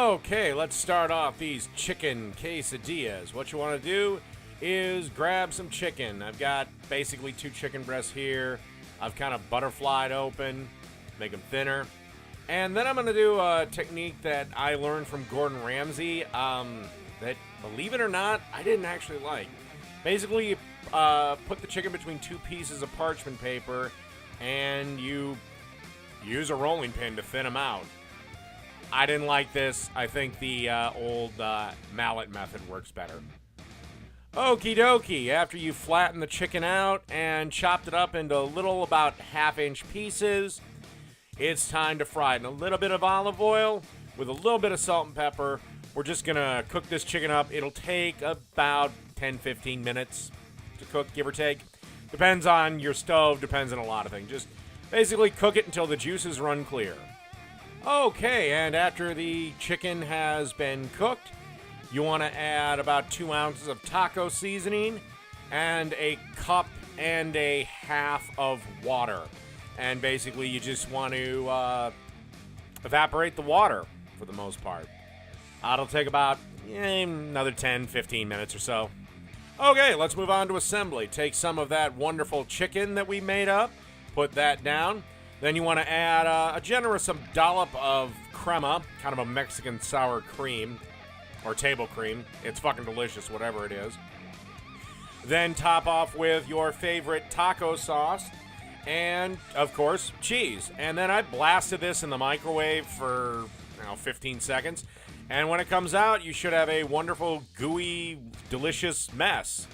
Okay, let's start off these chicken quesadillas. What you want to do is grab some chicken. I've got basically 2 chicken breasts here. I've kind of butterflied open, make them thinner. And then I'm going to do a technique that I learned from Gordon Ramsay that, believe it or not, I didn't actually like. Basically, you put the chicken between 2 pieces of parchment paper and you use a rolling pin to thin them out. I didn't like this. I think the old mallet method works better. Okie dokie. After you flatten the chicken out and chopped it up into little about half-inch pieces, it's time to fry it in a little bit of olive oil with a little bit of salt and pepper. We're just going to cook this chicken up. It'll take about 10-15 minutes to cook, give or take. Depends on your stove, depends on a lot of things. Just basically cook it until the juices run clear. Okay, and after the chicken has been cooked, you want to add about 2 ounces of taco seasoning and a cup and a half of water. And basically, you just want to evaporate the water for the most part. It'll take about another 10-15 minutes or so. Okay, let's move on to assembly. Take some of that wonderful chicken that we made up, put that down. Then you want to add a generous dollop of crema, kind of a Mexican sour cream, or table cream. It's fucking delicious, whatever it is. Then top off with your favorite taco sauce, and, of course, cheese. And then I blasted this in the microwave for, 15 seconds. And when it comes out, you should have a wonderful, gooey, delicious mess.